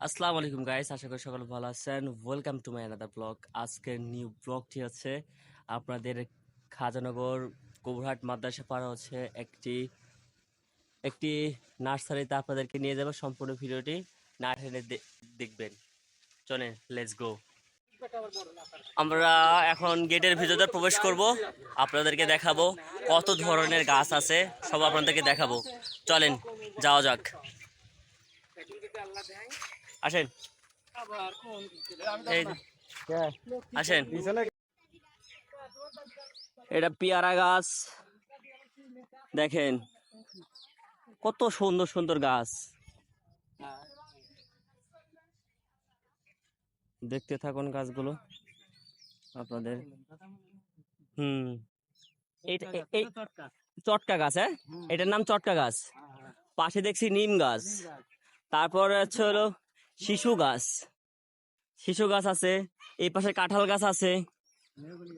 আসসালামু আলাইকুম গাইস, আশা করি সকলে ভালো আছেন। Welcome to my another blog. আজকের নিউ ব্লগটি হচ্ছে আপনাদের খাজানগর কবুরহাট মাদ্রাসা পাড়া হচ্ছে একটি একটি নার্সারিতে আপনাদেরকে নিয়ে যাবো। সম্পূর্ণ ভিডিওটি না টেনে দেখবেন। চলেন, লেটস গো। আমরা এখন গেটের ভিতরে প্রবেশ করব, আপনাদেরকে দেখাবো কত ধরনের গাছ আছে, সব আপনাদেরকে দেখাবো। চলেন যাওয়া যাক, আসেন। এই আসেন, এটা পেয়ারা গাছ, দেখেন কত সুন্দর সুন্দর গাছ। দেখতে থাকুন গাছগুলো আপনাদের। এইটা এই চটকা গাছ, হ্যাঁ, এটার নাম চটকা গাছ। পাশে দেখছি নিম গাছ, তারপর হচ্ছে হলো শিশু গাছ আছে, এই পাশে কাঁঠাল গাছ আছে,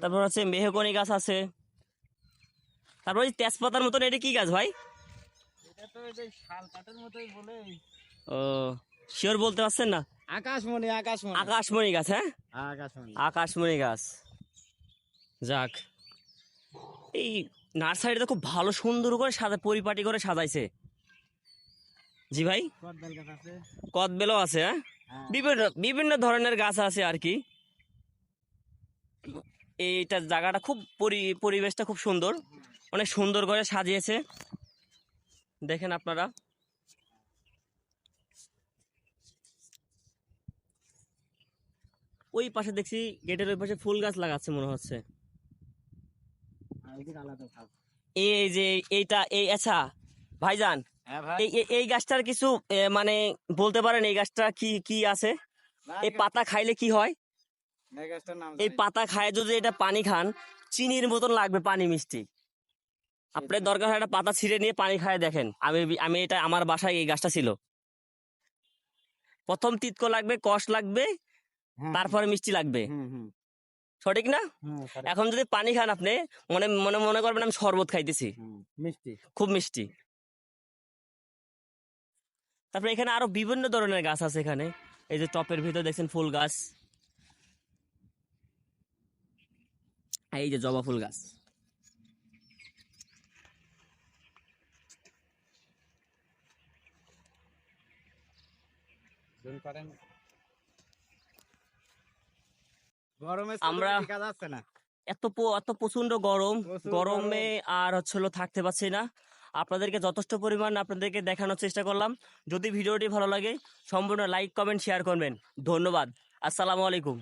তারপর হচ্ছে মেহগনি গাছ আছে, তারপর ওই তেজপাতার মতন এটা কি গাছ ভাই? ও, শিওর বলতে পারছেন না? আকাশমণি গাছ, হ্যাঁ, আকাশমণি গাছ। যাক, এই নার্সারিটা খুব ভালো সুন্দর করে পরিপাটি করে সাজাইছে। জি ভাই, কদবেলও আছে, হ্যাঁ, বিভিন্ন বিভিন্ন ধরনের গাছ আছে আর কি। এইটা জায়গাটা খুব পরিবেশটা খুব সুন্দর, অনেক সুন্দর করে সাজিয়েছে, দেখেন আপনারা। ওই পাশে দেখছি গেটের ওই পাশে ফুল গাছ লাগাচ্ছে মনে হচ্ছে। এই যে এইটা, এই আচ্ছা ভাইজান, এই গাছটার কিছু মানে বলতে পারেন এই গাছটা কি কি আছে? এই পাতা খাইলে কি হয়? এই পাতা খায় যদি এটা পানি খান, চিনির মতন লাগবে, পানি মিষ্টি। আপনার দরকার হয় একটা পাতা ছিঁড়ে নিয়ে পানি খায় দেখেন। আমি আমি এটা আমার বাসায় এই গাছটা ছিল। প্রথম তিতকো লাগবে, কষ লাগবে, তারপরে মিষ্টি লাগবে, সঠিক না? এখন যদি পানি খান আপনি, মনে মনে মনে করবেন আমি শরবত খাইতেছি, মিষ্টি, খুব মিষ্টি। তারপরে এখানে আরো বিভিন্ন ধরনের গাছ আছে এখানে। এই যে টপের ভিতরে দেখছেন ফুল গাছ, এই যে জবা ফুল গাছ। আমরা এত প্রচন্ড গরমে আর হচ্ছিল থাকতে পারছি না। আপনাদেরকে যথেষ্ট পরিমাণ আপনাদেরকে দেখানোর চেষ্টা করলাম। যদি ভিডিওটি ভালো লাগে সম্পূর্ণ লাইক কমেন্ট শেয়ার করবেন। ধন্যবাদ, আসসালামু আলাইকুম।